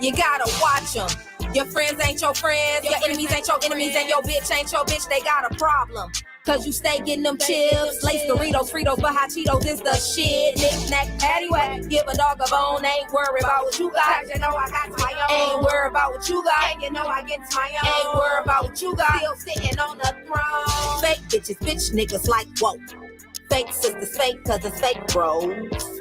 You gotta watch them. Your friends ain't your friends, your enemies ain't your enemies, and your bitch ain't your bitch, they got a problem. Cause you stay getting them chips, lace Doritos, Fritos, but hot Cheetos is the shit. Knick-knack, paddywhack, give a dog a bone, ain't worried about what you got. You know I got my own. Ain't worried about what you got. And you know I get my own. Ain't worried about what you got. Still sitting on the throne. Fake bitches, bitch niggas like, whoa. Fake sisters, fake cousins, fake bros.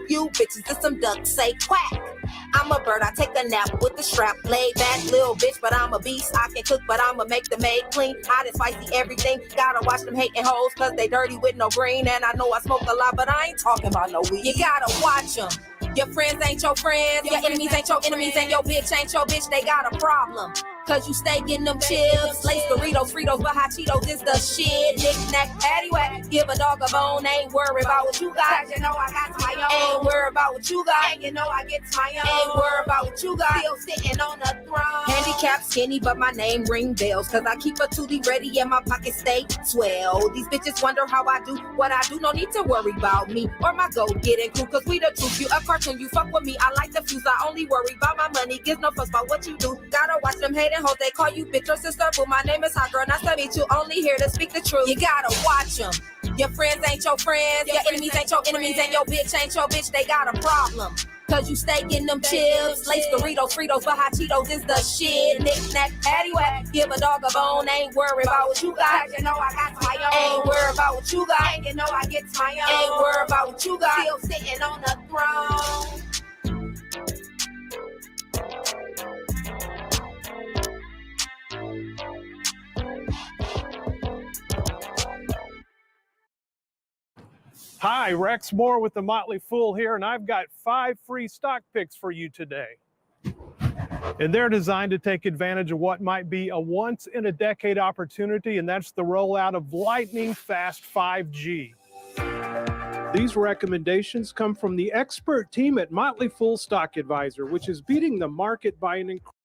You bitches is some ducks, say quack. I'm a bird, I take a nap with the strap. Laid back, little bitch, but I'm a beast. I can cook, but I'ma make the maid clean. Hot and spicy, everything. Gotta watch them hating hoes, cause they dirty with no green. And I know I smoke a lot, but I ain't talking about no weed. You gotta watch them. Your friends ain't your friends, your enemies ain't your enemies, and your bitch ain't your bitch, they got a problem. Cause you stay getting them chips, lace Doritos, Fritos, but hot Cheetos is the shit. Knick-knack, paddywhack, give a dog a bone, ain't worried about what you got. You know I got my own. Ain't worried about what you got. And you know I get my own. Ain't worried about what you got. Still sitting on the throne. Handicapped, skinny, but my name ring bells. Cause I keep a tootie ready and my pocket stay swell. These bitches wonder how I do what I do. No need to worry about me or my gold getting cool. Cause we the truth. You a cartoon, you fuck with me. I like the fuse. I only worry about my money. Gives no fuss about what you do. Gotta watch them hating hoes. They call you bitch or sister. Boo, my name is Hot Girl. Nice to meet you. Only here to speak the truth. You gotta watch them. Your friends ain't your friends. Your enemies ain't your enemies. And your bitch ain't your bitch. They got a problem. Cause you stay getting them chips, lace Doritos, Fritos, but hot Cheetos is the shit. Knick-knack, paddywhack, give a dog a bone, ain't worried about what you got. You know I got my own. Ain't worried about what you got. And you know I get my own. Ain't worried about what you got. Still sitting on the throne. Hi, Rex Moore with the Motley Fool here, and I've got 5 free stock picks for you today. And they're designed to take advantage of what might be a once-in-a-decade opportunity, and that's the rollout of lightning-fast 5G. These recommendations come from the expert team at Motley Fool Stock Advisor, which is beating the market by an incredible.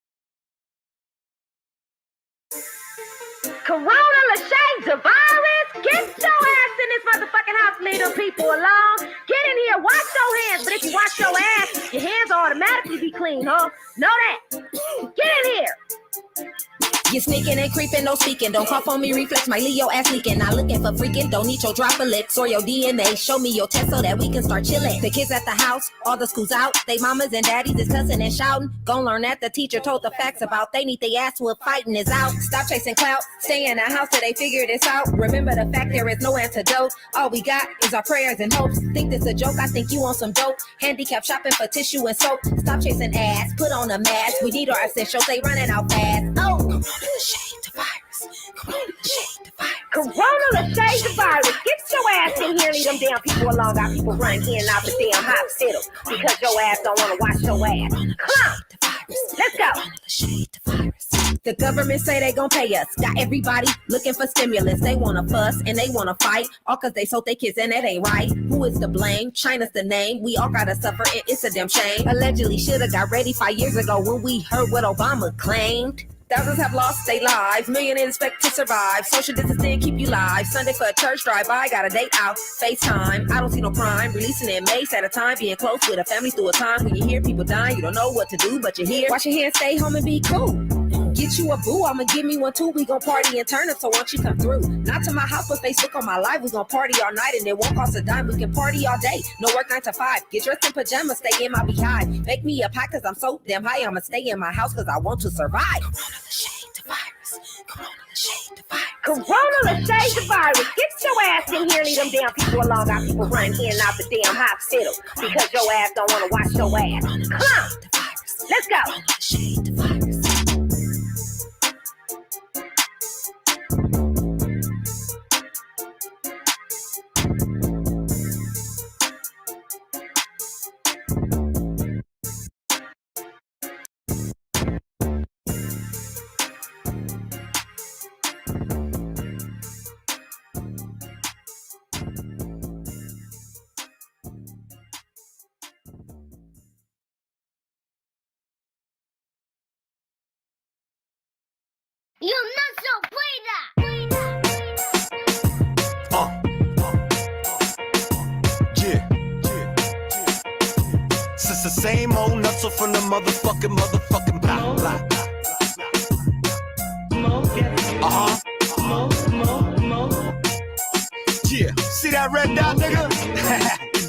Corona Lachey Tavares, get your ass in this motherfucking house, leave them people alone. Get in here, wash your hands, but if you wash your ass, your hands will automatically be clean, huh? Know that. Get in here. You sneaking and creeping, no speaking. Don't cough on me, reflex my Leo ass leaking. Not looking for freaking, don't need your droplets or your DNA. Show me your test so that we can start chilling. The kids at the house, all the schools out. They mamas and daddies is cussing and shouting. Gon' learn that the teacher told the facts about they need they ass whooped, fighting is out. Stop chasing clout, stay in the house till they figure this out. Remember the fact there is no antidote. All we got is our prayers and hopes. Think this a joke, I think you want some dope. Handicap shopping for tissue and soap. Stop chasing ass, put on a mask. We need our essentials, they running out fast. Oh! Corona Lachey Tavares, get your ass in here, leave them damn people alone. Got people running in and out the damn hospital because your ass don't want to wash your ass. Come on, let's go. The government say they gon' pay us. Got everybody looking for stimulus. They wanna fuss and they wanna fight, all cause they sold their kids and that ain't right. Who is to blame? China's the name. We all gotta suffer and it's a damn shame. Allegedly shoulda got ready 5 years ago when we heard what Obama claimed. Thousands have lost their lives, millionaires expect to survive. Social distancing keep you live. Sunday for a church drive-by, got a date out. FaceTime, I don't see no crime. Releasing in May at a time, being close with a family through a time when you hear people dying. You don't know what to do, but you're here. Wash your hands, stay home and be cool. Get you a boo, I'ma give me one too. We gon' party and turn up, so won't you come through? Not to my house, but Facebook on my live. We gon' party all night and it won't cost a dime. We can party all day, no work 9 to 5. Get dressed in pajamas, stay in my beehive. Make me a pie cause I'm so damn high. I'ma stay in my house cause I want to survive. Corona Lachey Tavares, get your ass in here, leave them damn people alone. Got people running in and out the damn hospital because your ass don't want to wash your ass. Come on, let's go. You not so play that. Since the same old nutso from the motherfucking Yeah, see that red dot, nigga?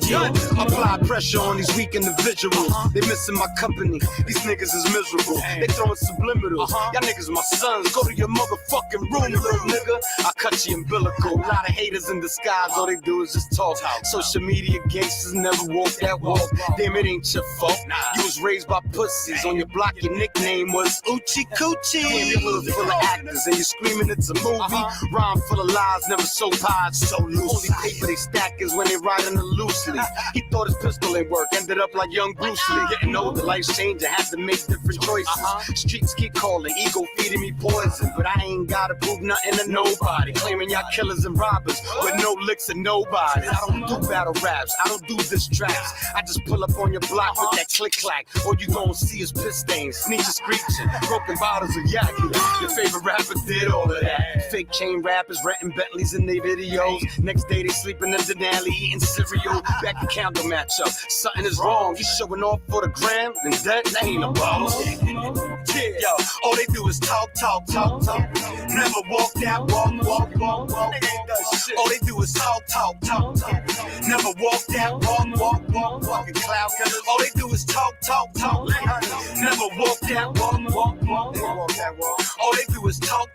Yo, apply pressure on these weak individuals. They missing my company. These niggas is miserable. They throwing subliminals. Y'all niggas my sons. Go to your motherfucking room, little nigga. I cut you umbilical. A lot of haters in disguise. All they do is just talk. Social media gangsters never walk that walk. Damn, it ain't your fault. You was raised by pussies. On your block, your nickname was Oochie Coochie. Damn, your hood full of actors and you screaming it's a movie. Rhyme full of lies, never so pied, so loose. Only paper they stack is when they riding the loosely. He thought his pistol ain't work, ended up like young Bruce Lee. Getting older, life's changing, had to make different choices. Streets keep calling, ego feeding me poison, but I ain't gotta prove nothing to nobody. Claiming y'all killers and robbers, but no licks and nobody. I don't do battle raps, I don't do diss tracks. I just pull up on your block with that click clack. All you gon' see is piss stains, sneakers screeching, broken bottles of yak. Your favorite rapper did all of that. Fake chain rappers renting Bentleys in their videos. Next day they sleeping in Denali eating cereal. Back to counter matchup. Something is wrong. You showing off for the gram, and that ain't a ball. Yeah, yo, all they do is talk. Never walk that walk. All they do is talk. Never walk that walk. Fucking cloud killers. All they do is talk. Never walk that walk. All they do is talk.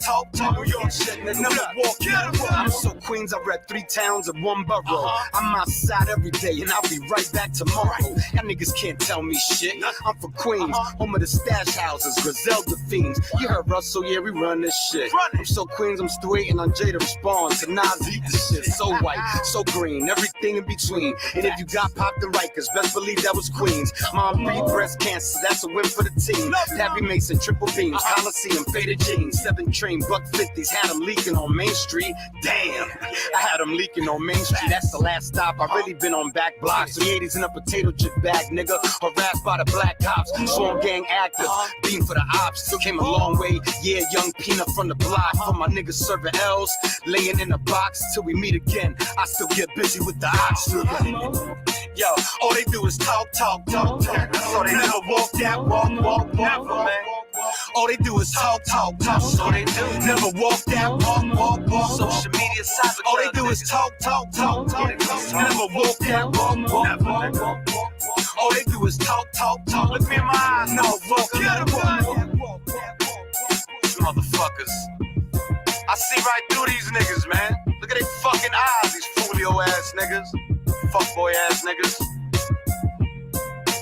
New York shit, never walk that walk. I'm so Queens, I read 3 towns and 1 borough. I'm outside every day and I'll be right back tomorrow. Y'all niggas can't tell me shit. I'm from Queens, home of the stash houses, Griselda fiends. You heard Russell, yeah, we run this shit. I'm so Queens, I'm still waiting on Jay to respond. To Nas, eat this shit. So white, so green, everything in between. And if you got popped and Rikers, best believe that was Queens. Mom beat breast cancer, that's a win for the team. Happy Mason, triple beams, Coliseum, faded jeans, 7 train, buck 50s, had them leaking on Main Street. Damn, I had them leaking on Main Street. That's the last stop. I really been on back blocks. The 80s in a potato chip bag, nigga. Harassed by the black cops. Swarm gang active. Beam for the ops. Came a long way. Yeah, young peanut from the block. For my niggas serving L's. Laying in a box till we meet again. I still get busy with the ops. Yo, all they do is talk. So they never walk that walk. Never, man. All they do is talk. So they do. Never walk that walk. Social media cyber. All they do is talk. Never walk that walk. Never. All they do is talk. Look me in my eyes. Never walk that walk. These motherfuckers. I see right through these niggas, man. Look at their fucking eyes, these folio ass niggas. Fuckboy ass niggas.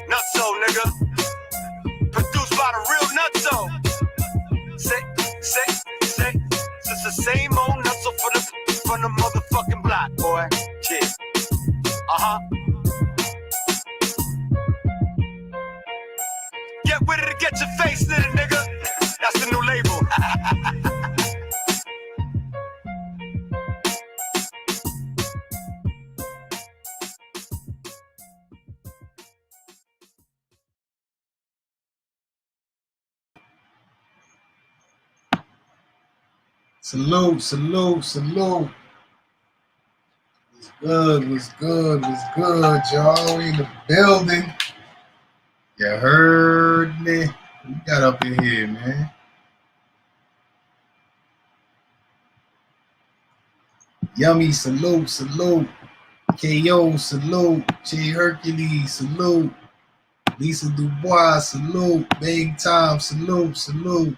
Nutso, nigga. Produced by the real Nutso. Say. It's the same old Nutso from the motherfucking block, boy. Yeah. Get with it to get your face lit, nigga. That's the new label. Salute. What's good, y'all? In the building. You heard me? We got up in here, man. Yummy, salute. KO, salute. J Hercules, salute. Lisa Dubois, salute. Big Time, salute.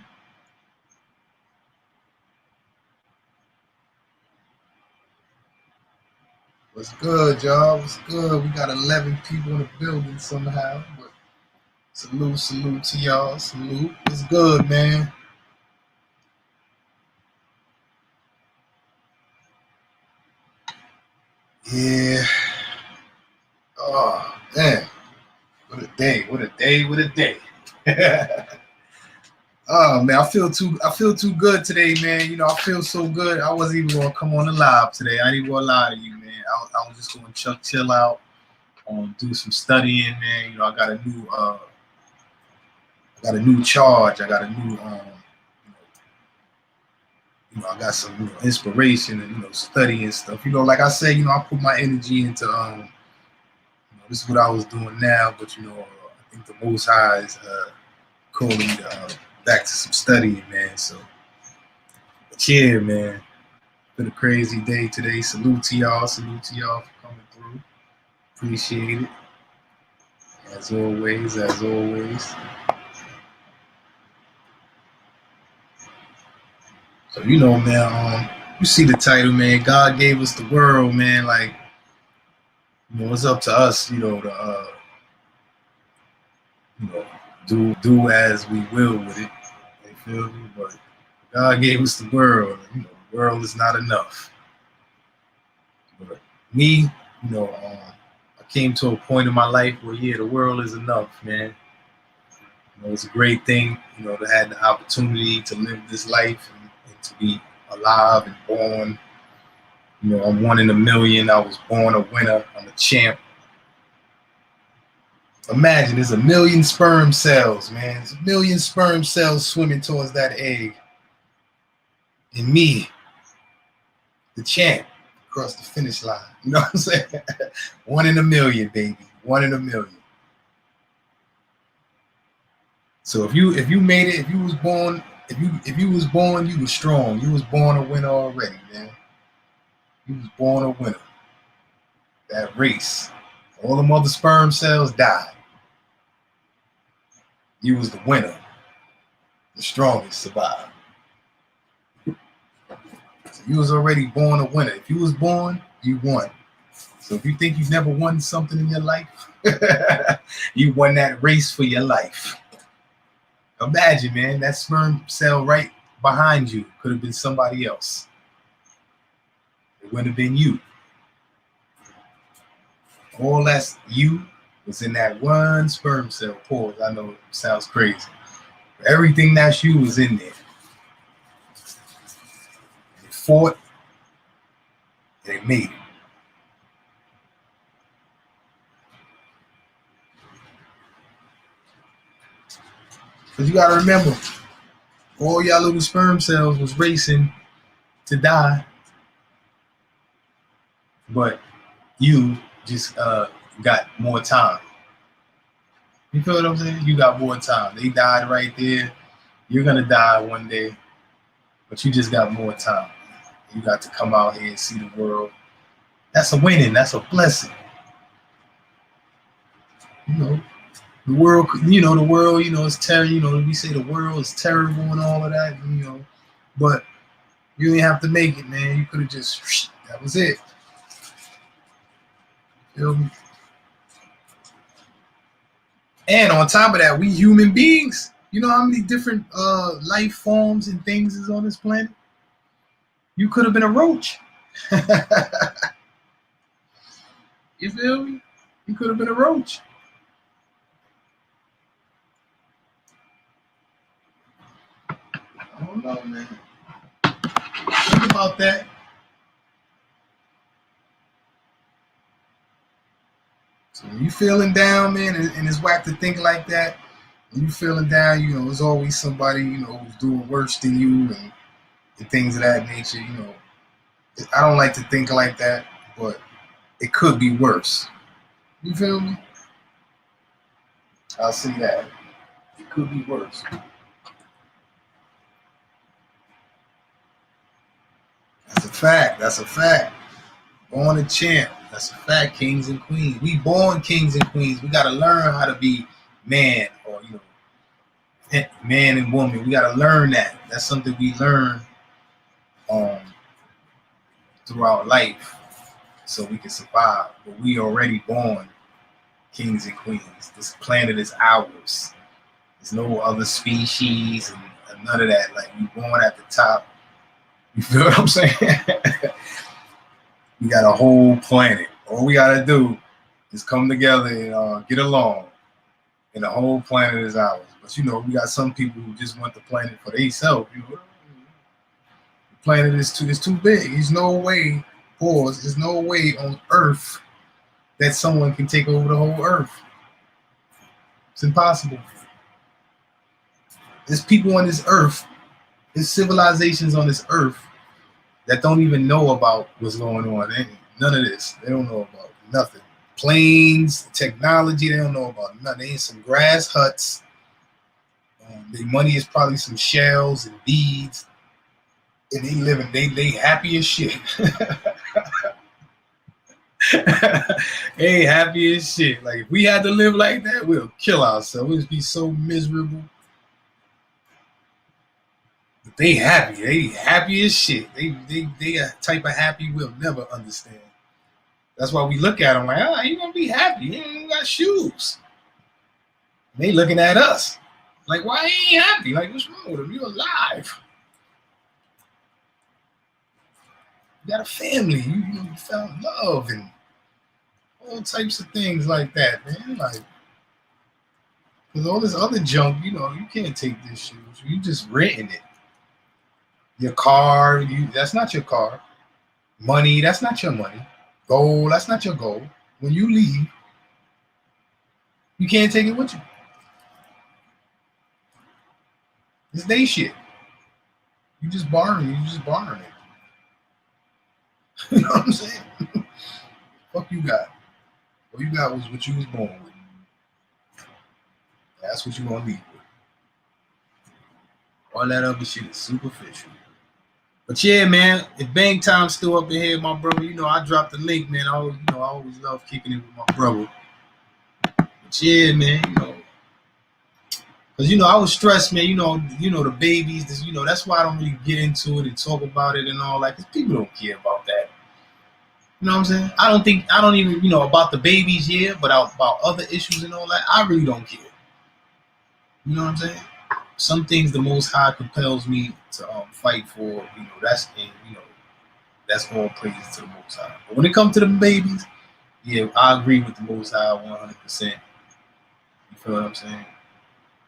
What's good, y'all? What's good? We got 11 people in the building somehow, but salute to y'all. Salute. What's good, man? Yeah. Oh, man. What a day. Oh man, I feel too good today, man. You know, I feel so good. I wasn't even gonna come on the live today. I ain't even gonna lie to you, man. I was just gonna chill out, do some studying, man. You know, I got a new charge. I got a new I got some inspiration and studying stuff. You know, like I say, I put my energy into this is what I was doing now, but I think the Most High is calling me back to some studying, man. So, but yeah, man, been a crazy day today. Salute to y'all for coming through. Appreciate it. As always. So you know, man, you see the title, man. God gave us the world, man. Like, you know, it's up to us, you know, to do as we will with it. You feel me? But God gave us the world. You know, the world is not enough. But me, you know, I came to a point in my life where, yeah, the world is enough, man. You know, it's a great thing, you know, to have the opportunity to live this life and to be alive and born. You know, I'm 1 in a million. I was born a winner. I'm a champ. Imagine there's 1 million sperm cells, man. There's 1 million sperm cells swimming towards that egg. And me, the champ, across the finish line. You know what I'm saying? 1 in a million, baby. 1 in a million. So if you made it, if you was born, you were strong. You was born a winner already, man. You was born a winner. That race. All them other sperm cells died. You was the winner. The strongest survived. So you was already born a winner. If you was born, you won. So if you think you've never won something in your life, you won that race for your life. Imagine, man, that sperm cell right behind you could have been somebody else. It wouldn't have been you. All that's you was in that one sperm cell. Pause. I know it sounds crazy. Everything that's you was in there. They fought. And they made it. Because you got to remember, all y'all little sperm cells was racing to die. But you just got more time. You feel what I'm saying? You got more time. They died right there. You're going to die one day. But you just got more time. You got to come out here and see the world. That's a winning. That's a blessing. You know. The world, is terrible. We say the world is terrible and all of that, but you didn't have to make it, man. You could have just, that was it. Feel me? And on top of that, we human beings, you know how many different life forms and things is on this planet? You could have been a roach. You feel me? You could have been a roach. I don't know, man. Think about that. So when you feeling down, man, and it's whack to think like that, when you feeling down, there's always somebody, who's doing worse than you and things of that nature, I don't like to think like that, but it could be worse. You feel me? I'll say that. It could be worse. That's a fact. Born a champ. That's a fact, kings and queens. We born kings and queens. We got to learn how to be man or, man and woman. We got to learn that. That's something we learn throughout life so we can survive. But we already born kings and queens. This planet is ours. There's no other species and none of that. Like, we born at the top. You feel what I'm saying? We got a whole planet. All we got to do is come together and get along. And the whole planet is ours. But, we got some people who just want the planet for themselves. The planet is too big. There's no way, there's no way on Earth that someone can take over the whole Earth. It's impossible. There's people on this Earth. There's civilizations on this Earth that don't even know about what's going on. None of this. They don't know about nothing. Planes, technology, they don't know about nothing. They in some grass huts Their money is probably some shells and beads, and they happy as shit. They happy as shit. Like if we had to live like that, we'll kill ourselves. We'd be so miserable. But they happy. They happy as shit. They a type of happy we'll never understand. That's why we look at them like, oh, you gonna be happy? You ain't got shoes. And they looking at us like, why ain't you happy? Like, what's wrong with him? You alive. You got a family. You found love and all types of things like that, man. Like, because all this other junk, you can't take this shit. You just renting it. Your car, that's not your car. Money, that's not your money. Gold, that's not your gold. When you leave, you can't take it with you. It's they shit. You just borrowing it. You know what I'm saying? Fuck you got. What you got was what you was born with. That's what you gonna leave with. All that other shit is superficial. But yeah, man, if Bang Time's still up in here, my brother, I dropped the link, man. I always love kicking it with my brother. But yeah, man, because I was stressed, man. The babies. That's why I don't really get into it and talk about it and all that. Because people don't care about that. You know what I'm saying? I don't even about the babies, yeah, but about other issues and all that, I really don't care. You know what I'm saying? Some things the Most High compels me to fight for. That's all praise to the Most High. But when it comes to the babies, yeah, I agree with the Most High 100%. You feel what I'm saying?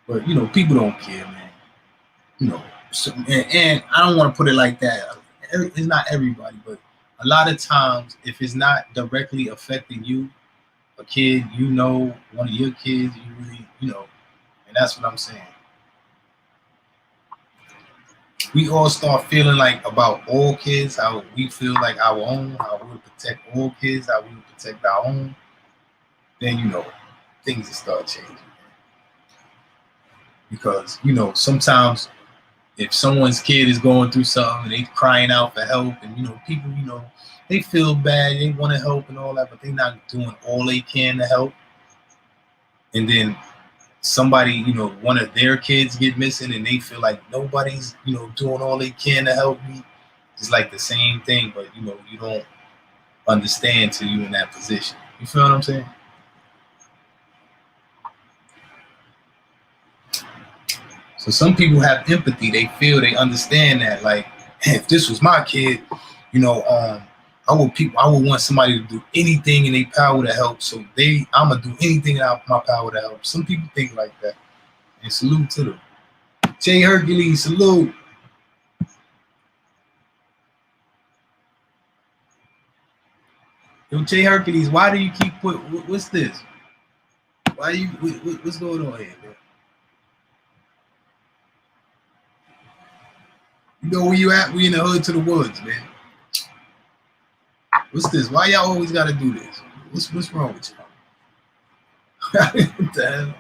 But people don't care, man. So, and I don't want to put it like that. It's not everybody, but a lot of times, if it's not directly affecting you, a kid, one of your kids, you really, and that's what I'm saying. We all start feeling like about all kids, how we feel like our own, how we would protect all kids, how we would protect our own. Then, things will start changing. Because, sometimes if someone's kid is going through something and they crying out for help and, people, they feel bad, they want to help and all that, but they're not doing all they can to help. And then somebody, one of their kids get missing and they feel like nobody's, doing all they can to help me. It's like the same thing, but, you don't understand till you're in that position. You feel what I'm saying? So some people have empathy. They feel, they understand that, like, if this was my kid, I would want somebody to do anything in their power to help. So I'm gonna do anything in my power to help. Some people think like that. And salute to them. Jay Hercules, salute. Yo, Jay Hercules, why do you keep what's this? What's going on here, man? You know where you at? We in the hood to the woods, man. What's this? Why y'all always gotta do this? What's wrong with y'all? What the hell?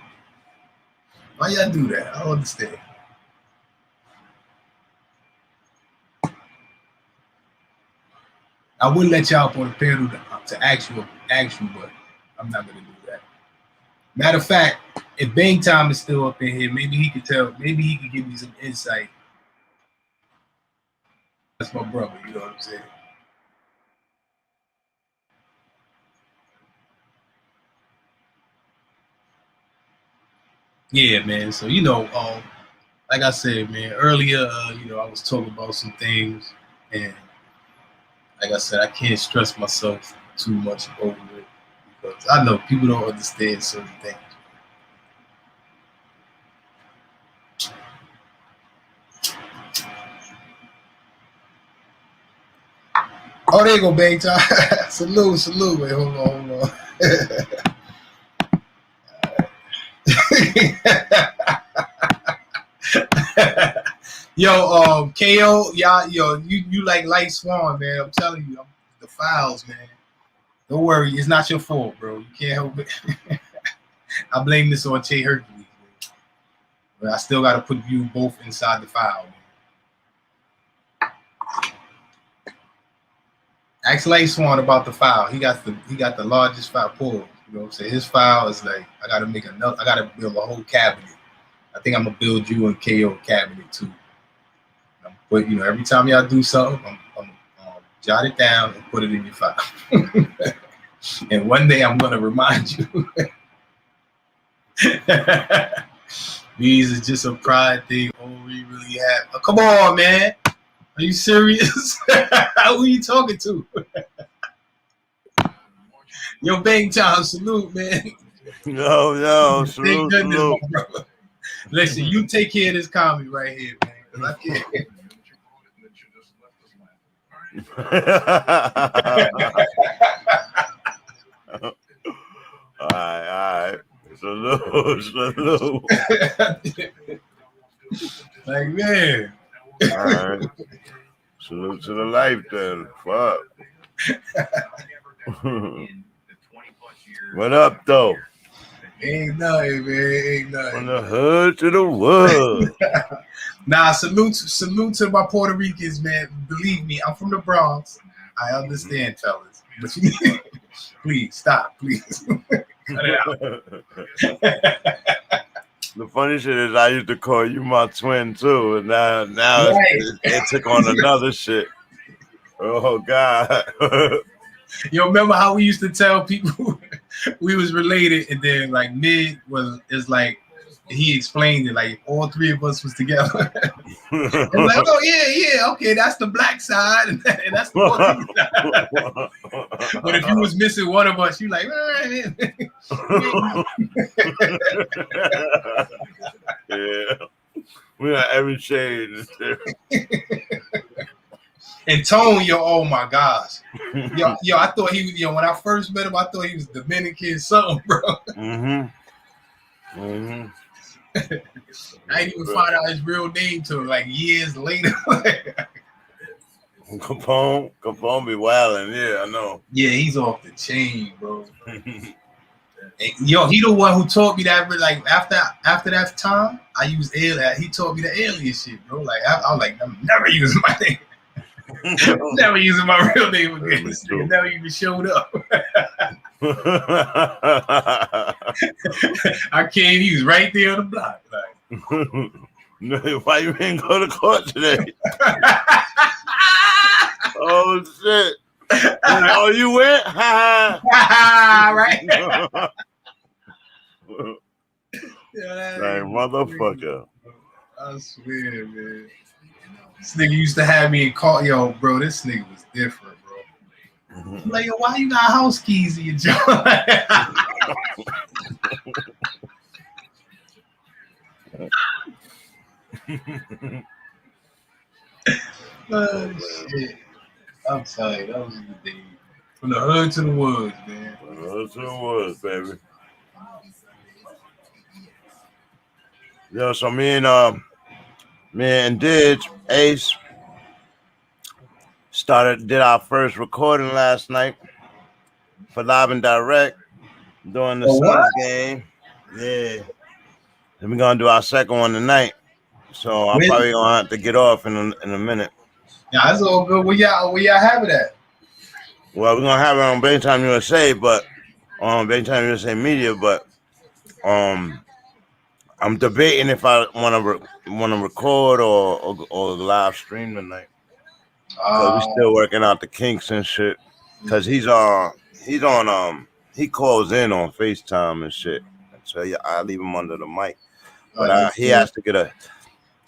Why y'all do that? I don't understand. I would let y'all up on the panel to ask you, but I'm not gonna do that. Matter of fact, if Bang Time is still up in here, maybe he could give me some insight. That's my brother, you know what I'm saying? Yeah, man. So, like I said, man, earlier, I was talking about some things, and like I said, I can't stress myself too much over it because I know people don't understand certain things. Oh, there you go, Bang Time. salute. Wait, hold on. Yo, KO, you like Light Swan, man. I'm telling you, the files, man. Don't worry, it's not your fault, bro. You can't help it. I blame this on Jay Hercules, man. But I still got to put you both inside the file. Ask Lay Swan about the file. He got the largest file pulled. You know what I'm saying? His file is like, I gotta build a whole cabinet. I think I'm gonna build you and KO cabinet too. But you know, every time y'all do something, I'm jot it down and put it in your file. And one day I'm gonna remind you. These is just a pride thing. All we really have. Oh, come on, man. Are you serious? Who are you talking to? Yo, Bang Time, salute, man. No, salute, Thank goodness, salute. my brother. Listen, you take care of this comedy right here, man. 'Cause I can't. All right. Salute. Like, man. All right. Salute to the life then. Fuck. What up, though? Ain't nothing, man. Ain't nothing. From the hood to the wood. Nah, salute to my Puerto Ricans, man. Believe me, I'm from the Bronx. I understand, fellas. But you please stop, please. Cut it out. The funny shit is I used to call you my twin too, and now Right. it took on another shit. Oh God. Yo, remember how we used to tell people we was related, and then like Mid is like he explained it like all three of us was together. And like, oh yeah, okay, that's the black side, and that's the white side. But if you was missing one of us, you like, Yeah, we got every shade. And Tone, yo, oh my gosh, yo, I thought he was, when I first met him, I thought he was Dominican something, bro. I didn't even find out his real name till like years later. Capone be wilding, yeah, I know. Yeah, he's off the chain, bro. Yo, he the one who taught me that. Like after that time, I used alien. He taught me the alien shit, bro. Like I was like, I'm never using my name. Never using my real name again. This nigga never even showed up. I came, he was right there on the block. Like, why you didn't go to court today? Oh shit! Oh, you went? Right? Like motherfucker. I swear, man. This nigga used to have me in call. Yo, bro, this nigga was different, bro. I'm like, yo, why you got house keys in your joint? Oh, shit. I'm sorry, that was the day. From the hood to the woods, man. From the hood to the woods, baby. Yo, so me and Didge, Ace, did our first recording last night for Live and Direct during the Suns game. Yeah. Then we're gonna do our second one tonight. So I'm probably gonna have to get off in a minute. Yeah, that's all good. Where y'all have it at? Well, we're gonna have it on Bang Time USA, but on Bang Time USA Media, but I'm debating if I want to record or live stream tonight. We're still working out the kinks and shit. Cause he calls in on FaceTime and shit. So yeah, I leave him under the mic. But he has to get a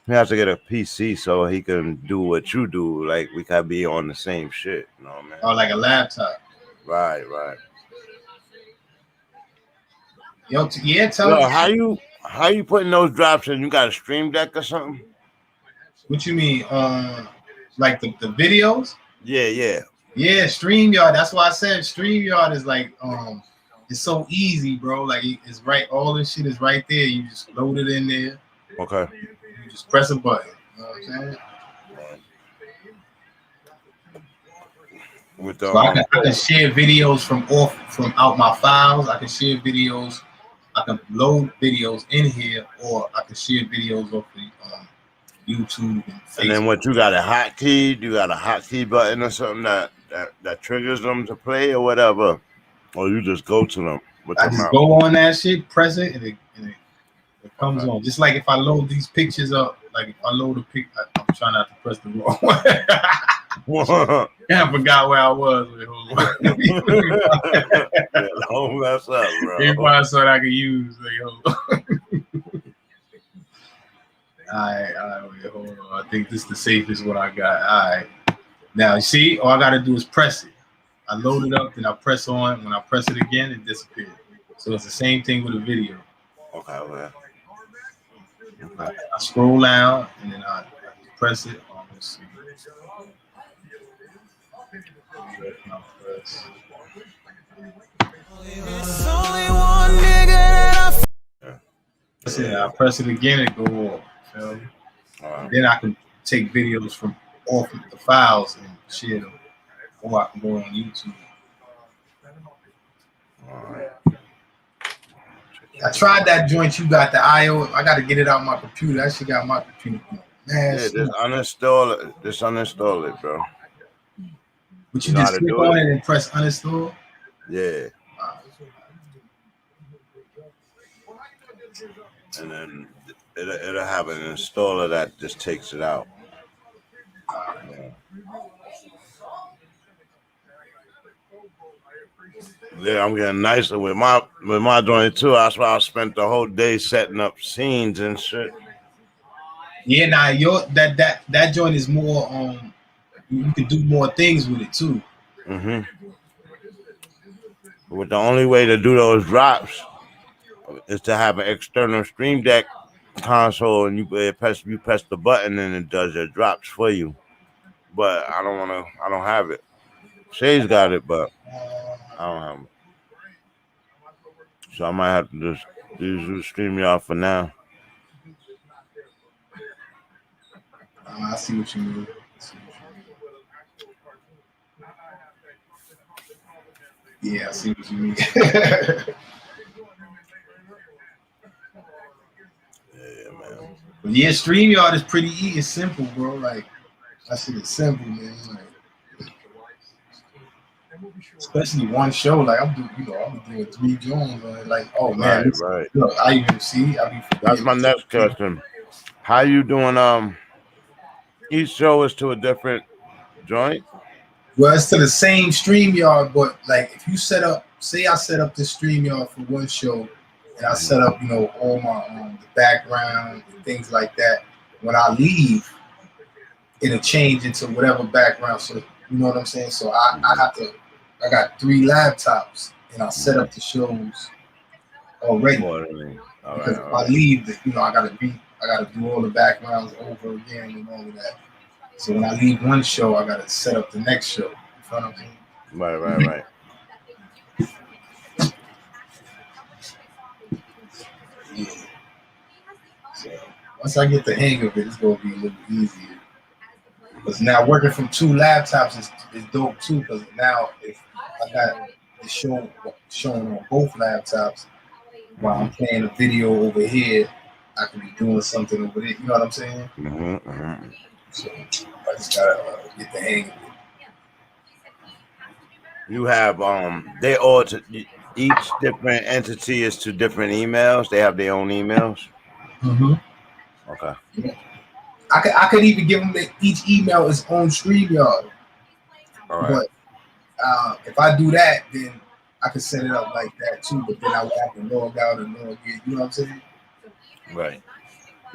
PC so he can do what you do. Like we could be on the same shit. You know what I mean? Oh, like a laptop. Right. Yo, tell me. How you putting those drops in? You got a Stream Deck or something? What you mean? Like the videos? Yeah. Yeah, StreamYard. That's why I said StreamYard is like it's so easy, bro. Like it's right, all this shit is right there. You just load it in there. Okay. You just press a button. You know what I'm saying? With So I can share videos from out my files. I can share videos I can load videos in here, or I can share videos off the YouTube and Facebook. And then what, you got a hotkey? You got a hotkey button or something that triggers them to play or whatever? Or you just go to them with I the just mouse? go on that shit, press it, and it comes on. Just like if I load these pictures up, like if I load a pic, I'm trying not to press the wrong one. I forgot where I was. Wait, hold on. Don't mess up, bro. Maybe I saw I could use. Wait, hold on. All right, wait, hold on. I think this is the safest one I got. All right. Now, you see, all I got to do is press it. I load it up, then I press on. When I press it again, it disappears. So it's the same thing with a video. Okay, well. I scroll down, and then I press it. Oh, let's see. I press it again, it go off. Feel me? Then I can take videos from off of the files and share them, or I can go on YouTube. I tried that joint. You got the IO. I got to get it out my computer. I actually got my computer. Man, yeah, just uninstall it. Just uninstall it, bro. But you just click on it and press uninstall? Yeah. And then it'll have an installer that just takes it out. Yeah, I'm getting nicer with my joint too. That's why I spent the whole day setting up scenes and shit. Yeah, nah, that joint is more you can do more things with it too. But the only way to do those drops is to have an external Stream Deck console, and you press the button and it does your drops for you. But I don't have it. Shay's got it, but I don't have it. So I might have to just use StreamYard for now. I see what you mean. Yeah, I see what you mean. Yeah, man. But yeah, StreamYard is pretty easy. It's simple, bro. Like, that shit is simple, man. Like, especially one show. Like, I'm doing 3 Jones. Like, oh man, right. Look, I even see. That's my next question. How you doing? Each show is to a different joint. Well, it's to the same StreamYard, but like if you say I set up this StreamYard for one show, and I set up, all my the background and things like that. When I leave, it'll change into whatever background. So you know what I'm saying. So I got 3 laptops, and I set up the shows already. Because if I leave, I gotta do all the backgrounds over again and all of that. So when I leave one show, I gotta set up the next show. You know what I'm saying? Right. Yeah. So once I get the hang of it, it's gonna be a little easier. Because now working from 2 laptops is dope too. Because now if I got the show showing on both laptops while I'm playing a video over here, I can be doing something over there. You know what I'm saying? So I just gotta get the hang of it. You have they all each different entity is to different emails. They have their own emails. Okay. Yeah. I could even give them each email its own StreamYard. All right. But if I do that, then I can set it up like that too. But then I would have to log out and log in. You know what I'm saying? Right.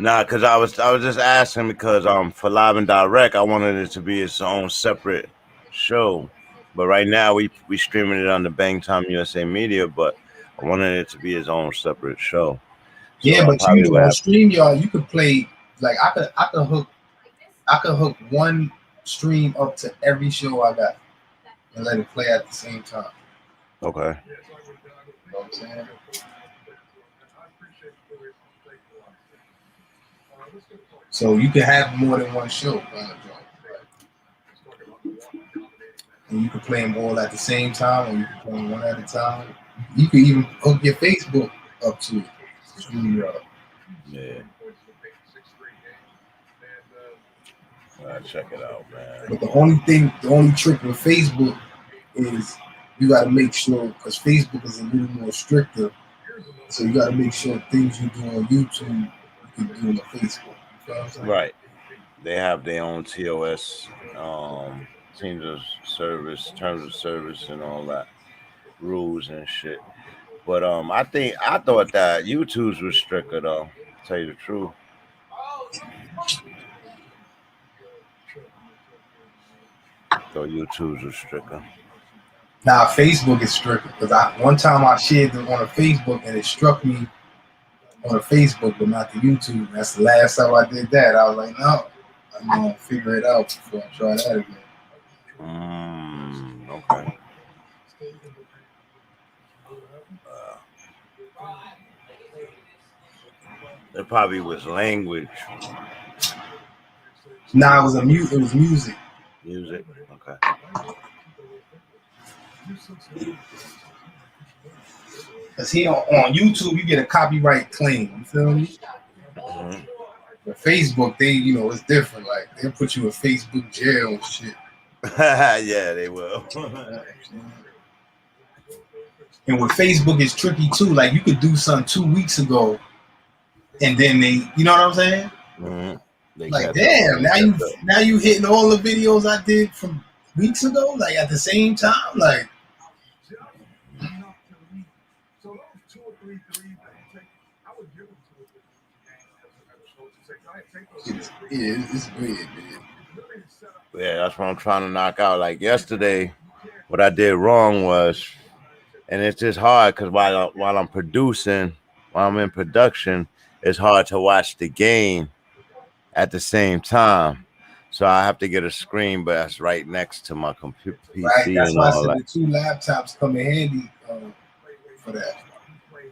Nah, because I was just asking because for Live and Direct, I wanted it to be its own separate show. But right now we streaming it on the Bang Time USA Media, but I wanted it to be its own separate show. So yeah, but on StreamYard, you could play like I could hook one stream up to every show I got and let it play at the same time. Okay. You know what I'm saying? So you can have more than one show. And you can play them all at the same time, or you can play them one at a time. You can even hook your Facebook up to it. StreamYard. Yeah. I'll check it out, man. But the only trick with Facebook is you got to make sure, because Facebook is a little more stricter, so you got to make sure things you do on YouTube you can do on Facebook. You know what I'm saying? Right. They have their own TOS, terms of service, and all that, rules and shit. But I thought that YouTube's was stricter though. To tell you the truth. Thought YouTube's was stricter. Now Facebook is stricter because one time I shared it on a Facebook and it struck me on a Facebook, but not the YouTube. That's the last time I did that. I was like, no, I'm gonna figure it out before I try that again. Okay. It probably was language. Nah, it was music. Music. Okay. Cause here on YouTube you get a copyright claim. You feel me? Mm-hmm. But Facebook, it's different. Like they'll put you in Facebook jail and shit. Yeah, they will. And with Facebook, it's tricky too. Like you could do something 2 weeks ago, and then they, you know what I'm saying? Mm-hmm. Like damn, now you hitting all the videos I did from weeks ago, like at the same time, like. It's weird, man. Yeah, that's what I'm trying to knock out. Like yesterday, what I did wrong was, and it's just hard because while I'm producing, while I'm in production, it's hard to watch the game at the same time. So I have to get a screen, but that's right next to my computer PC. Right, that's why I said that. the 2 laptops come in handy for that.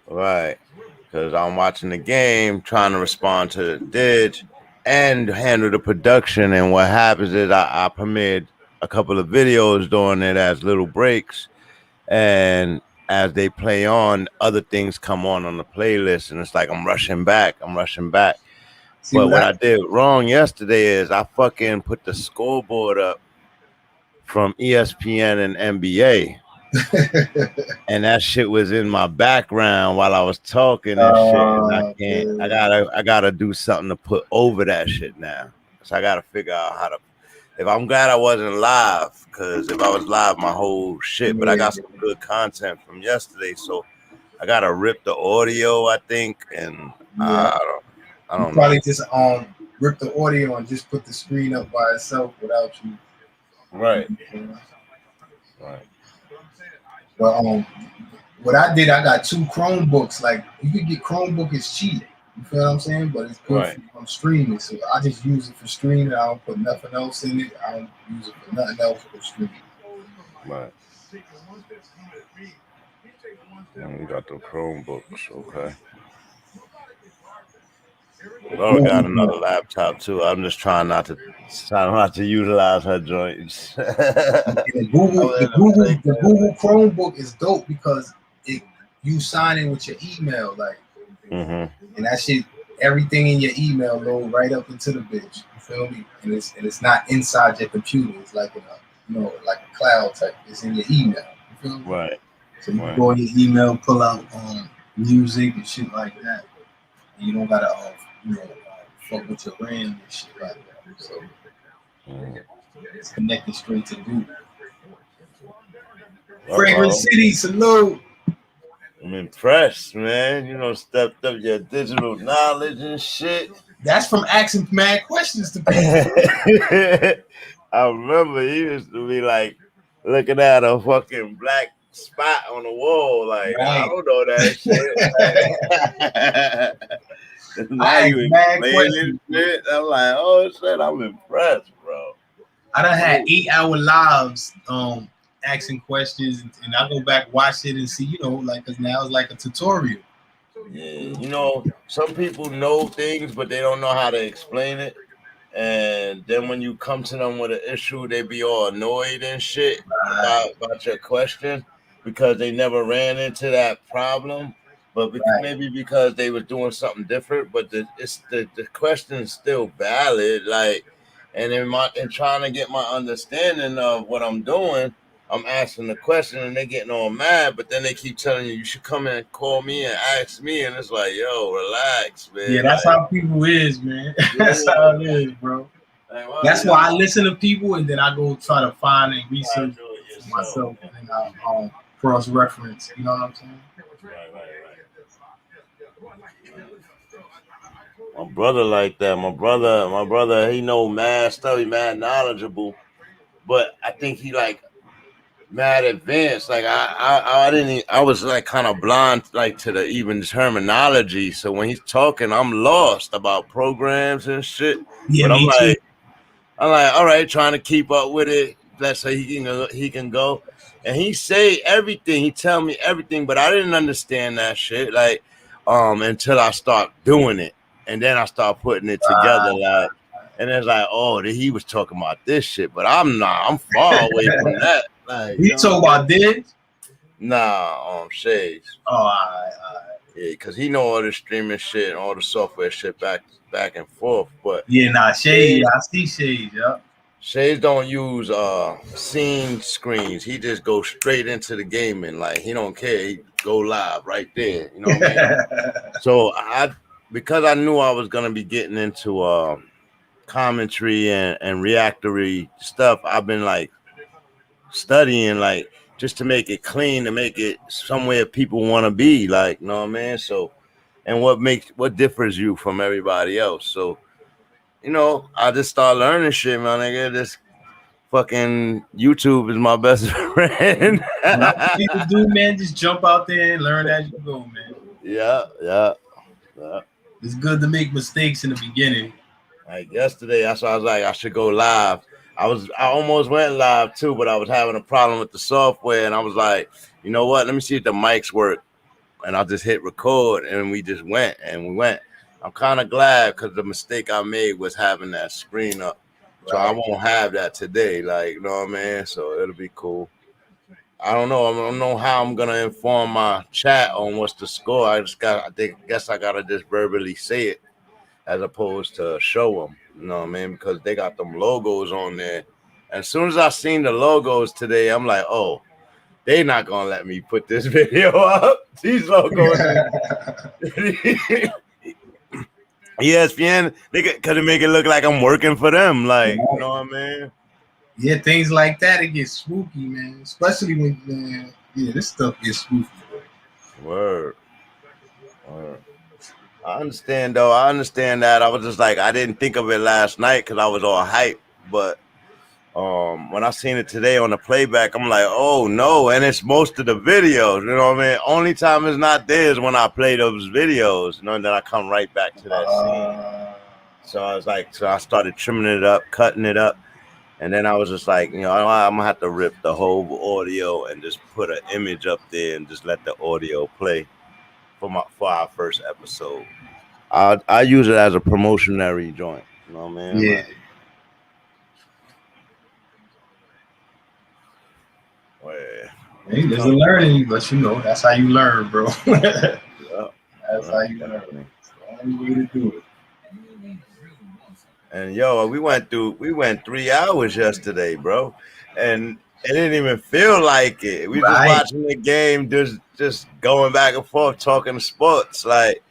Right, because I'm watching the game, trying to respond to the dig, and handle the production. And what happens is I premiered a couple of videos doing it as little breaks, and as they play on, other things come on the playlist, and it's like I'm rushing back. See, but what I did wrong yesterday is I fucking put the scoreboard up from ESPN and NBA. And that shit was in my background while I was talking and shit. And I can't. Man. I gotta do something to put over that shit now. So I gotta figure out how to. If I'm glad I wasn't live, because if I was live, my whole shit. But I got some good content from yesterday, so I gotta rip the audio, I think, and I don't know. Probably just rip the audio and just put the screen up by itself without you. Right. Right. Well, what I did, I got 2 Chromebooks. Like you could get Chromebook is cheap. You feel what I'm saying? But it's good for streaming. So I just use it for streaming. I don't put nothing else in it. I don't use it for nothing else for streaming. Right. And we got the Chromebooks. Okay. Laura got another laptop too. I'm just trying not to utilize her joints. The Google Chromebook is dope because you sign in with your email, like, and that shit, everything in your email load right up into the bitch. You feel me? And it's not inside your computer. It's like like a cloud type. It's in your email. You feel me? Right. So you can go in your email, pull out music and shit like that. And you don't gotta fuck with your RAM and shit like that. So it's connected straight to Google. Fragrance City, salute. I'm impressed, man. Stepped up your digital knowledge and shit. That's from asking mad questions to people. I remember he used to be like looking at a fucking black spot on the wall, like I don't know that shit. Now you explaining shit. I'm like, oh shit, I'm impressed, bro. I done had 8-hour lives asking questions, and I go back, watch it, and see, because now it's like a tutorial. Yeah, some people know things, but they don't know how to explain it. And then when you come to them with an issue, they be all annoyed and shit about your question because they never ran into that problem. but maybe because they were doing something different. But the question is still valid. Like, and in trying to get my understanding of what I'm doing, I'm asking the question and they're getting all mad, but then they keep telling you should come and call me and ask me, and it's like, yo, relax, man. Yeah, that's how people is, man. That's how it is, bro. Like, well, that's why I listen to people and then I go try to find and research myself and cross reference. You know what I'm saying? Right. My brother like that. My brother, he know mad stuff. He mad knowledgeable, but I think he like mad advanced. Like I was like kind of blind like to the even terminology. So when he's talking, I'm lost about programs and shit. Yeah, but I'm like, all right, trying to keep up with it. Let's say he can go, and he say everything. He tell me everything, but I didn't understand that shit like until I start doing it, and then I start putting it together like. And it's like, oh, he was talking about this shit, but I'm not. I'm far away from that. Like, you talking about this? Nah, Shades. Oh, all right. Yeah, because he know all the streaming shit and all the software shit back and forth. But yeah, Shades, I see Shades, yeah. Shades don't use scene screens. He just goes straight into the gaming. Like, he don't care. He go live right there. You know what I mean? So because I knew I was gonna be getting into commentary and reactory stuff, I've been like studying like just to make it clean, to make it somewhere people want to be, like, you know what I mean? So, and what differs you from everybody else? So, you know, I just start learning shit, man. Nigga, this fucking YouTube is my best friend. People do, man, just jump out there and learn as you go, man. Yeah. It's good to make mistakes in the beginning. Like yesterday, that's why I was like, I should go live. I almost went live too, but I was having a problem with the software, and I was like, you know what? Let me see if the mics work. And I just hit record, and we just went. I'm kind of glad because the mistake I made was having that screen up. So I won't have that today, like, you know what I mean? So it'll be cool. I don't know how I'm gonna inform my chat on what's the score. I guess I gotta just verbally say it, as opposed to show them, you know what I mean? Because they got them logos on there. And as soon as I seen the logos today, I'm like, oh, they not gonna let me put this video up. These logos. ESPN, because it make it look like I'm working for them. Like, you know what I mean? Yeah, things like that, it gets spooky, man. Especially when, man, yeah, this stuff gets spooky. Word. I understand that. I was just like, I didn't think of it last night because I was all hyped. But when I seen it today on the playback, I'm like, oh no. And it's most of the videos, you know what I mean? Only time it's not there is when I play those videos, you know, and then I come right back to that scene. So I was like, I started trimming it up, cutting it up. And then I was just like, you know, I'm gonna have to rip the whole audio and just put an image up there and just let the audio play for our first episode. I use it as a promotionary joint. You know what I mean? Yeah. Hey, there's a learning, but you know, that's how you learn, bro. That's how you learn. It's the only way to do it. And yo, we went 3 hours yesterday, bro, and it didn't even feel like it. We just watching the game, just going back and forth, talking sports. Like,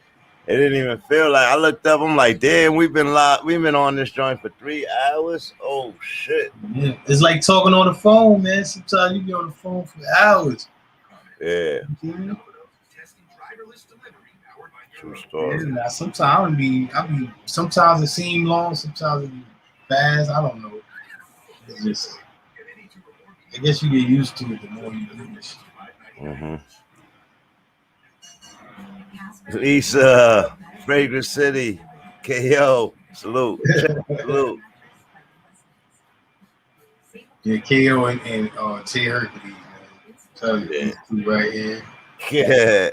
it didn't even feel like. I looked up, I'm like, damn, we've been on this joint for 3 hours. Oh shit! Yeah, it's like talking on the phone, man. Sometimes you be on the phone for hours. Yeah. Mm-hmm. True story. Yeah, sometimes sometimes it seems long, sometimes it be fast. I don't know. It's just, I guess you get used to it the more you do this. East Fragrance City, KO, salute. Salute. Yeah, KO and Tay Hercules, man. Tell you, these two right here. Yeah.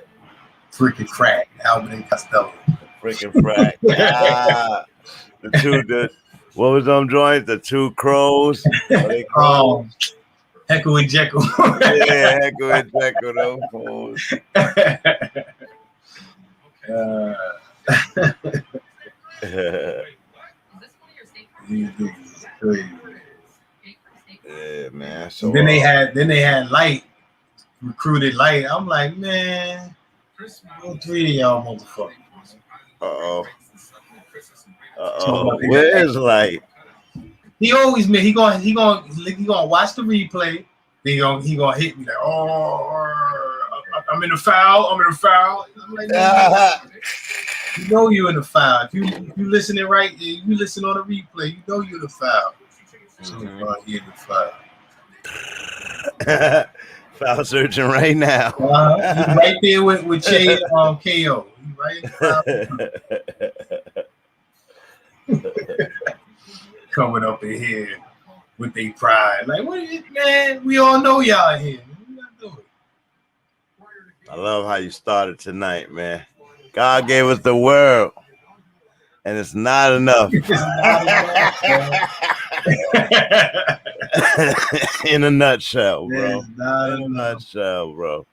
Freaking crack, Albert and Costello. Freaking crack. What was them joints? The two crows. Heckle and Jekyll. Yeah, Heckle and Jekyll. Those fools. These niggas is crazy. Yeah, man. So Then they had Light, recruited Light. I'm like, man, all three of y'all motherfuckers. Where is Light? He always he gonna watch the replay. Then he gonna hit me like, I'm in the foul. I'm like, you know you in the foul. If you listening right, if you listen on the replay, you know you in the foul. So he in the foul. Foul searching right now. He's right there with Che KO. He right in the foul. Coming up in here with their pride. Like, what is it, man? We all know y'all here. What y'all doing? I love how you started tonight, man. God gave us the world, and it's not enough. It's not enough, In a nutshell, bro. it's not In a enough. nutshell, bro.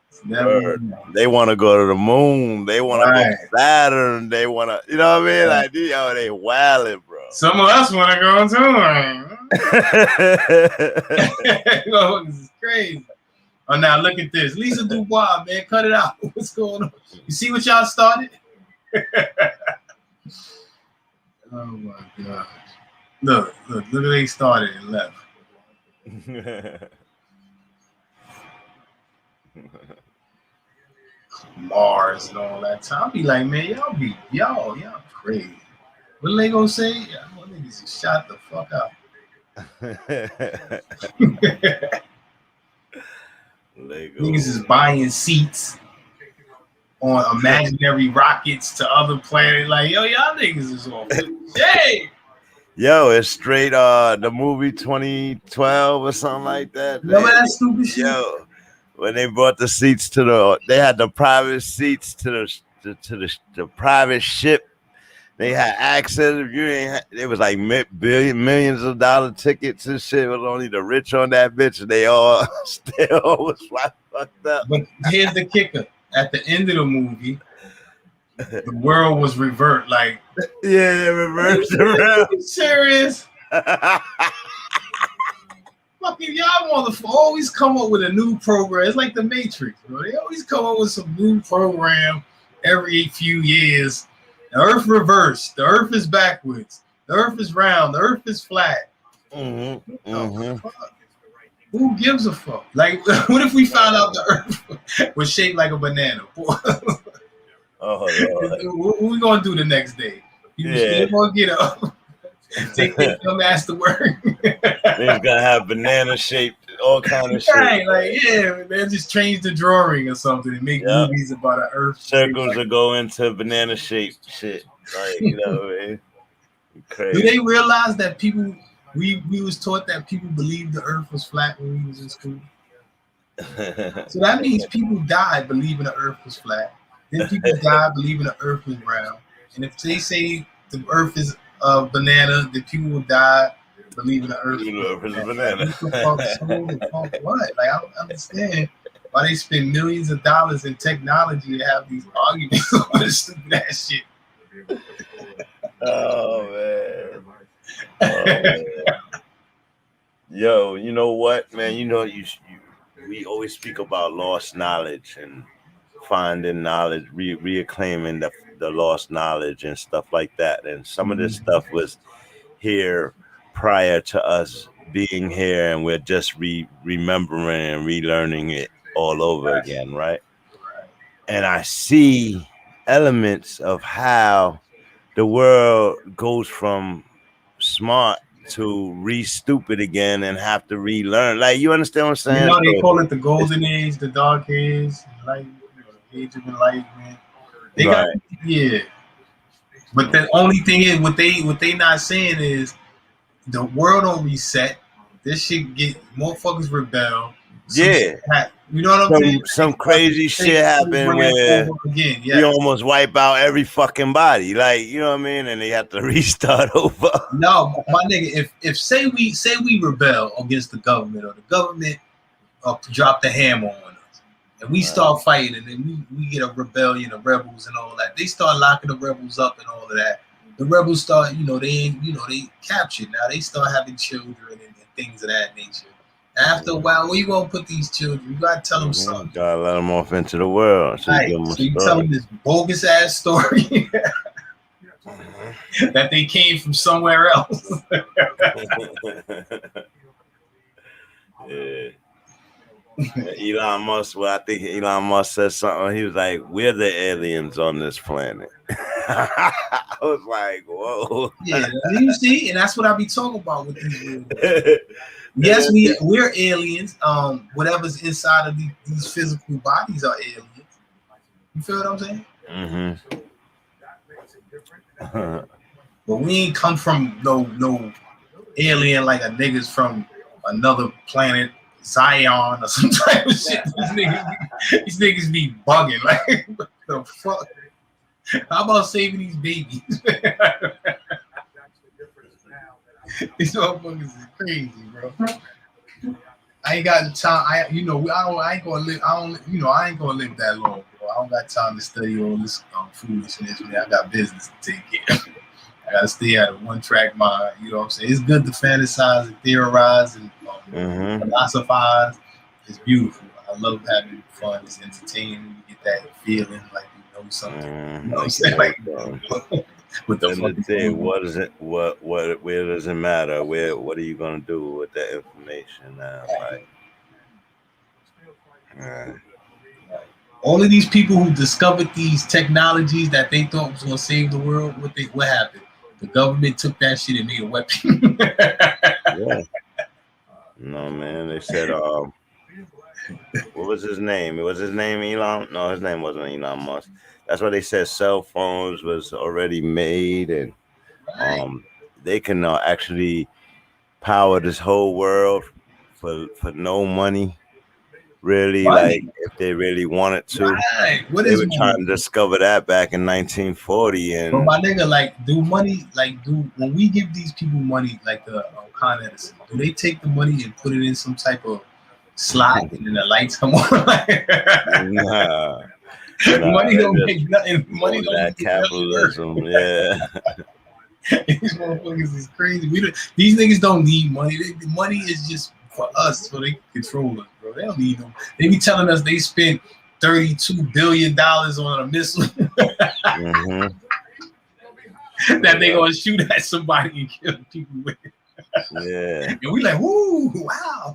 It's never Word. enough. They want to go to the moon. They want to go to Saturn. They want to, you know what I mean? Like, yo, they wildin', bro. Some of us want to go too. This is crazy. Oh, now look at this. Lisa Dubois, man, cut it out. What's going on? You see what y'all started? Oh my gosh. Look what they started and left. Mars and all that time. I'll be like, man, y'all crazy. What are they gonna say? Y'all niggas just shot the fuck out. Niggas is buying seats on imaginary rockets to other planets. Like, yo, y'all niggas is on. Hey, Yo, it's straight the movie 2012 or something like that. remember that stupid shit? Yo, when they brought the seats they had the private seats to the private ship. They had access. If you ain't, it was like millions of dollar tickets and shit. It was only the rich on that bitch, and they all still was fucked up. But here's the kicker: at the end of the movie, the world was revert. Like, Yeah, they reversed around. you serious? Fucking y'all always come up with a new program. It's like the Matrix, bro. They always come up with some new program every few years. The Earth reversed. The Earth is backwards. The Earth is round. The Earth is flat. Fuck? Who gives a fuck? Like, what if we found out the Earth was shaped like a banana? Oh, What we gonna do the next day? You still gonna get up, take their dumb ass to work. They's gonna have banana shaped, all kind of shit. Right, like, yeah, man, just change the drawing or something and make movies about an Earth. Circles will go into banana shaped shit. Like, you know what I mean? Crazy. Do they realize that people, we was taught that people believed the Earth was flat when we was in school? So that means people died believing the Earth was flat. Then people died believing the Earth was round. And if they say the Earth is a banana, then people will die believing the Earth is a banana. What? Like, I don't understand why they spend millions of dollars in technology to have these arguments on this stupid ass shit. Oh man. Yo, you know what, man? You know, we always speak about lost knowledge and finding knowledge, reclaiming the lost knowledge and stuff like that. And some of this stuff was here prior to us being here, and we're just remembering and relearning it all over again, right? And I see elements of how the world goes from smart to stupid again and have to relearn. Like, you understand what I'm saying? You know, they call it the golden age, the dark age, the age of enlightenment. They got, but the only thing is, what they not saying is the world don't reset. This shit get motherfuckers rebel. You know what I'm saying? Some crazy shit happened where you almost wipe out every fucking body. Like, you know what I mean? And they have to restart over. No, my nigga, if say we rebel against the government, or the government drop the hammer on us, and we start fighting, and then we get a rebellion of rebels and all that. They start locking the rebels up and all of that. The rebels start, they captured. Now they start having children and things of that nature. After a while, where you gonna put these children? You gotta tell them something. Gotta let them off into the world. So right. So you tell them this bogus ass story that they came from somewhere else. Yeah. Elon Musk, I think Elon Musk said something. He was like, "We're the aliens on this planet." I was like, "Whoa." Yeah, you see, and that's what I be talking about with these movies. Yes, we're aliens. Whatever's inside of these physical bodies are aliens. You feel what I'm saying? Mm-hmm. But we ain't come from no alien like a niggas from another planet, Zion or some type of shit. These niggas be bugging. Like, what the fuck? How about saving these babies? These motherfuckers is crazy, bro. I ain't got the time. I ain't gonna live. I ain't gonna live that long, bro. I don't got time to study all this foolishness, man. I got business to take care of. I gotta stay out of one track mind. You know what I'm saying? It's good to fantasize and theorize and philosophize. It's beautiful. I love having fun. It's entertaining. You get that feeling like you know something. You know what I'm saying? Like, what the fuck? What is it? Where does it matter? What are you gonna do with that information now? Like, all of these people who discovered these technologies that they thought was gonna save the world, what happened? The government took that shit and made a weapon. Yeah. No, man. They said, what was his name? Was his name Elon? No, his name wasn't Elon Musk. That's why they said cell phones was already made, and they can actually power this whole world for no money. Really, like if they really wanted to, they were trying to discover that back in 1940. And but my nigga, when we give these people money, like the Con Edison, do they take the money and put it in some type of slot and then the lights come on? Nah. Money don't make nothing. Money don't that make capitalism. Yeah. These motherfuckers is crazy. These niggas don't need money. Money is just for us, so they can control us, bro. They don't need them. They be telling us they spent $32 billion on a missile that they gonna shoot at somebody and kill people with. Yeah. And we like, woo, wow,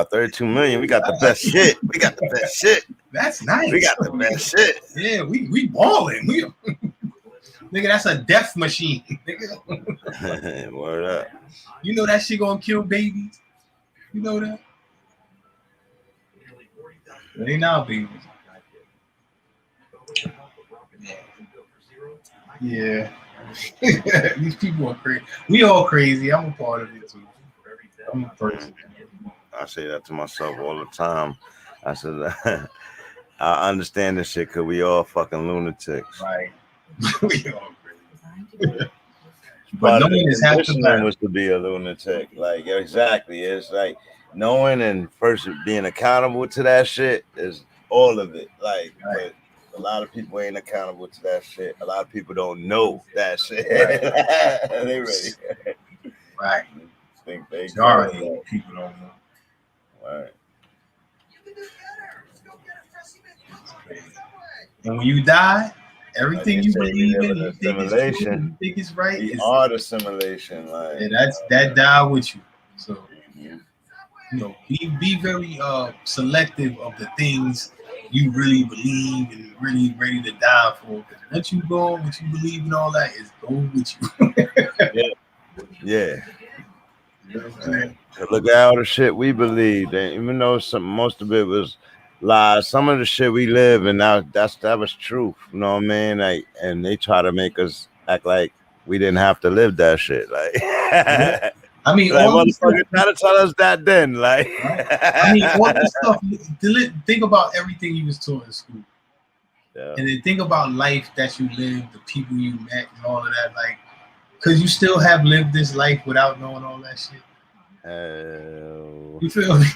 32 million. We got the best shit. We got the best shit. That's nice. We got the best shit. Yeah, we balling. Nigga, that's a death machine. Nigga. Word up. You know that shit gonna kill babies? You know that? They now babies. Yeah. These people are crazy. We all crazy. I'm a part of it too. I'm a person. I say that to myself all the time. I said, I understand this shit because we all fucking lunatics. Right. We all crazy. But knowing is half the battle. Was to be a lunatic. Like, exactly. It's like knowing and first being accountable to that shit is all of it. Like, but a lot of people ain't accountable to that shit. A lot of people don't know that shit. Right. They ready. Right. Think they people don't know. Right. And when you die, everything you believe in, you think it's right. You are the simulation. Like, that die with you. So be very selective of the things you really believe and really ready to die for. Because once you go, what you believe in, all that is going with you. Yeah. You know what I'm saying? Look at all the shit we believed, and even though most of it was lies, some of the shit we live, and that was truth. You know what I mean? Like, and they try to make us act like we didn't have to live that shit. Like, I mean, like, motherfucker, try to tell us that then. Like, I mean, all this stuff. Think about everything you was taught in school, and then think about life that you lived, the people you met, and all of that. Like, could you still have lived this life without knowing all that shit? You feel me?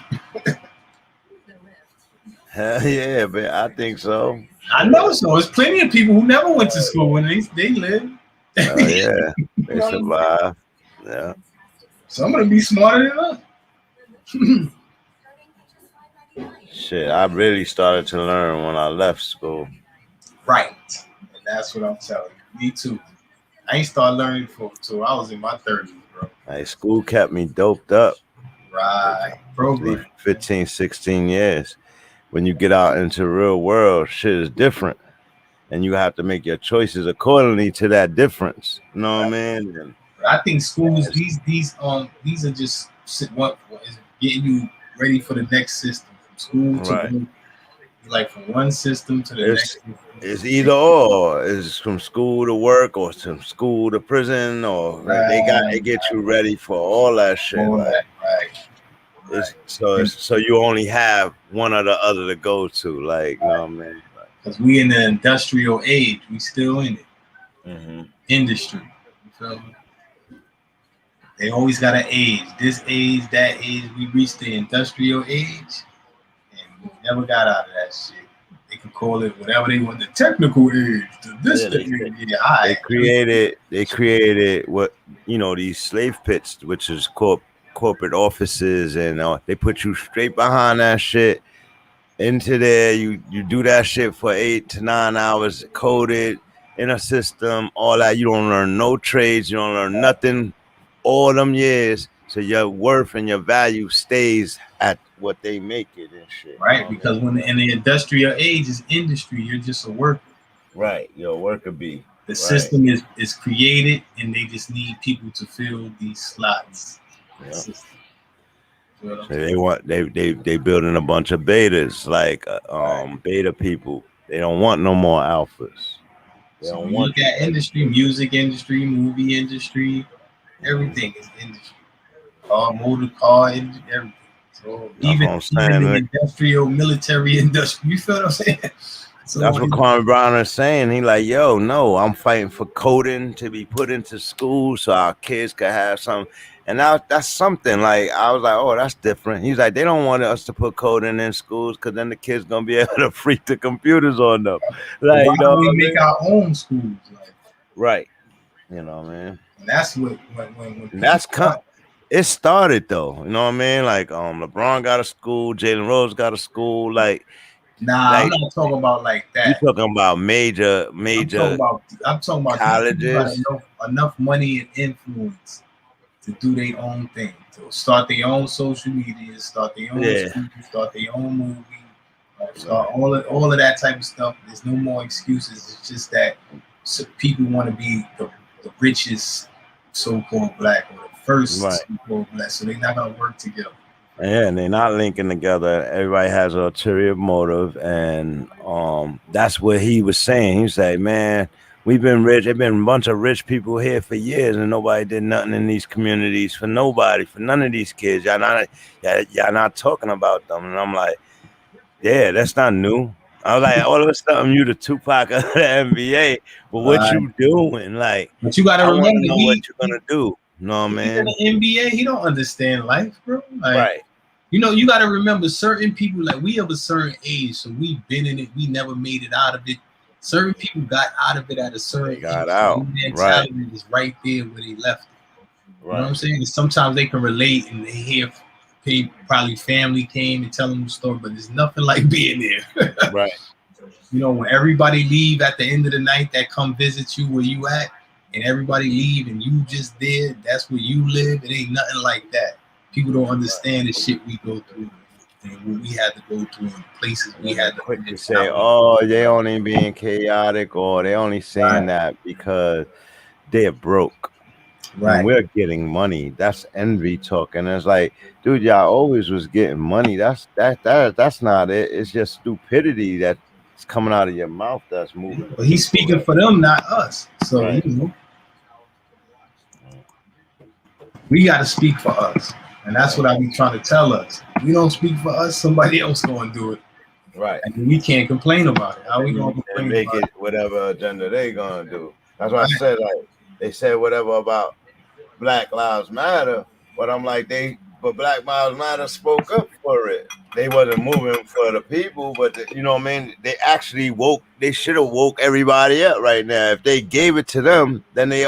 Hell yeah, man. I think so. I know so. There's plenty of people who never went to school and they live. Oh yeah, they survive. Yeah. Some of them be smarter than us. Shit, I really started to learn when I left school. Right. And that's what I'm telling you. Me too. I ain't started learning till I was in my 30s, bro. Like, school kept me doped up. Right. Program. 15, 16 years. When you get out into the real world, shit is different. And you have to make your choices accordingly to that difference. You know what I mean? And I think schools, these are just what is getting you ready for the next system. From school to like from one system to the next. It's either or. It's from school to work or from school to prison, or they get you ready for all that shit. So you only have one or the other to go to, like, you know what I mean? Because we in the industrial age, we still in it. Mm-hmm. Industry, you feel me? They always got an age. This age, that age. We reached the industrial age, and we never got out of that shit. They can call it whatever they want. The technical age. They created what, you know, these slave pits, which is corporate offices, and they put you straight behind that shit into there. You do that shit for 8 to 9 hours, coded in a system, all that. You don't learn no trades, you don't learn nothing all them years, so your worth and your value stays at what they make it and shit. Right, because when in the industrial age is industry, you're just a worker. Right, you're a worker bee. The system is created, and they just need people to fill these slots. Yeah. So they building a bunch of betas, like beta people. They don't want no more alphas. They don't want. Look at industry, music industry, movie industry, everything is industry. Motor car industry, everything. So even the industrial, military industry. You feel what I'm saying? So that's what Kwame Brown is saying. He like, yo, no, I'm fighting for coding to be put into school so our kids could have some. And now that's something. Like, I was like, oh, that's different. He's like, they don't want us to put coding in schools because then the kids gonna be able to freak the computers on them. Like, you know, we make our own schools. Like, right. You know what I mean? And that's when that's it started though. You know what I mean? Like, LeBron got a school, Jalen Rose got a school. Like, I'm not talking about like that. You're talking about major. I'm talking about colleges, enough money and influence to do their own thing, to start their own social media, start their own school, start their own movie, start all of that type of stuff. There's no more excuses. It's just that people want to be the richest so-called black or the first so-called black, so they're not gonna work together. Yeah, and they're not linking together. Everybody has an ulterior motive, and that's what he was saying. He was like, man, we've been rich. There've been a bunch of rich people here for years, and nobody did nothing in these communities for nobody, for none of these kids. Y'all not talking about them. And I'm like, yeah, that's not new. I was like, all of a sudden, you the Tupac of the NBA, but what you doing? Like, but you gotta remember what you're gonna do. No, man. In the NBA, he don't understand life, bro. Like, right. You know, you gotta remember certain people, like we of a certain age, so we've been in it, we never made it out of it. Certain people got out of it at a certain age. Out. Mentality is right there where they left it. You know what I'm saying? And sometimes they can relate and they hear probably family came and tell them the story, but there's nothing like being there. Right. You know, when everybody leave at the end of the night that come visit you where you at, and everybody leave and you just there, that's where you live. It ain't nothing like that. People don't understand the shit we go through and what we had to go through and places we had to quick to say, oh, they only being chaotic, or they only saying that because they're broke. Right. And we're getting money. That's envy talking. It's like, dude, y'all always was getting money. That's not it. It's just stupidity that's coming out of your mouth that's moving. But he's speaking for them, not us. So you know, we got to speak for us, and that's what I be trying to tell us. If we don't speak for us, somebody else gonna do it. Right. And we can't complain about it. How we gonna complain make about it whatever agenda they gonna do? That's why I said, like, they said whatever about Black Lives Matter, but I'm like, but Black Lives Matter spoke up for it. They wasn't moving for the people, but you know what I mean? They actually woke. They should have woke everybody up right now. If they gave it to them, then they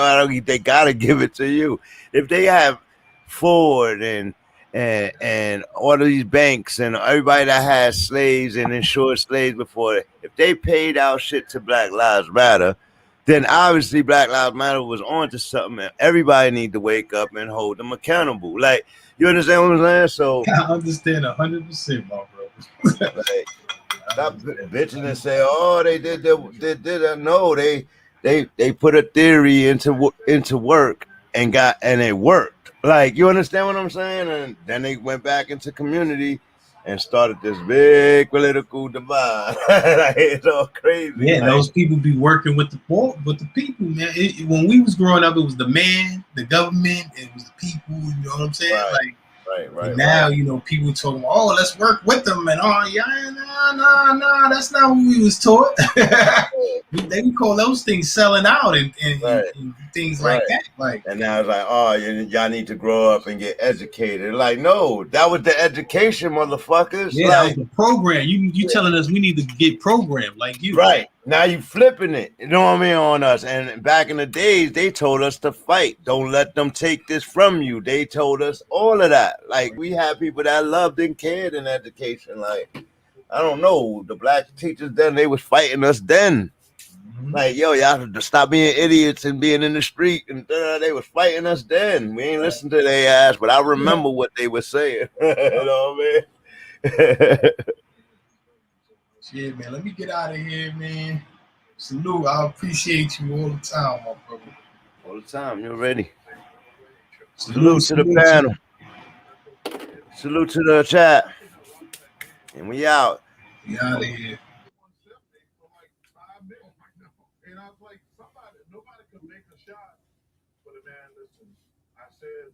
gotta give it to you. If they have Ford and all of these banks and everybody that has slaves and insured slaves before, if they paid out shit to Black Lives Matter, then obviously Black Lives Matter was on to something, and everybody need to wake up and hold them accountable. Like, you understand what I'm saying? So I understand 100%, my brother. like, stop bitching and say, "Oh, they did that." No, they put a theory into work and it worked. Like, you understand what I'm saying? And then they went back into community and started this big political divide. Like, it's all crazy. Yeah, like, those people be working with the people, man. When we was growing up, it was the man, the government, it was the people. You know what I'm saying? Right. Like. Right. And now, you know, people talking, oh, let's work with them, and oh, yeah, nah, that's not what we was taught. They would call those things selling out and things like that. Like, and now it's like, oh, y'all need to grow up and get educated. Like, no, that was the education, motherfuckers. Yeah, like, that was the program. You telling us we need to get programmed like you. Right. Now you flipping it, you know what I mean, on us. And back in the days, they told us to fight. Don't let them take this from you. They told us all of that. Like, we had people that loved and cared in education. Like, I don't know, the black teachers then, they was fighting us then. Mm-hmm. Like, yo, y'all have to stop being idiots and being in the street. And they was fighting us then. We ain't listen to their ass, but I remember what they were saying. You know what I mean? Shit, man, let me get out of here, man. Salute. I appreciate you all the time, my brother. All the time. You're ready. Salute to the panel. Salute to the chat. And we out. We out of here. And I was like, nobody could make a shot. But man, listen, I said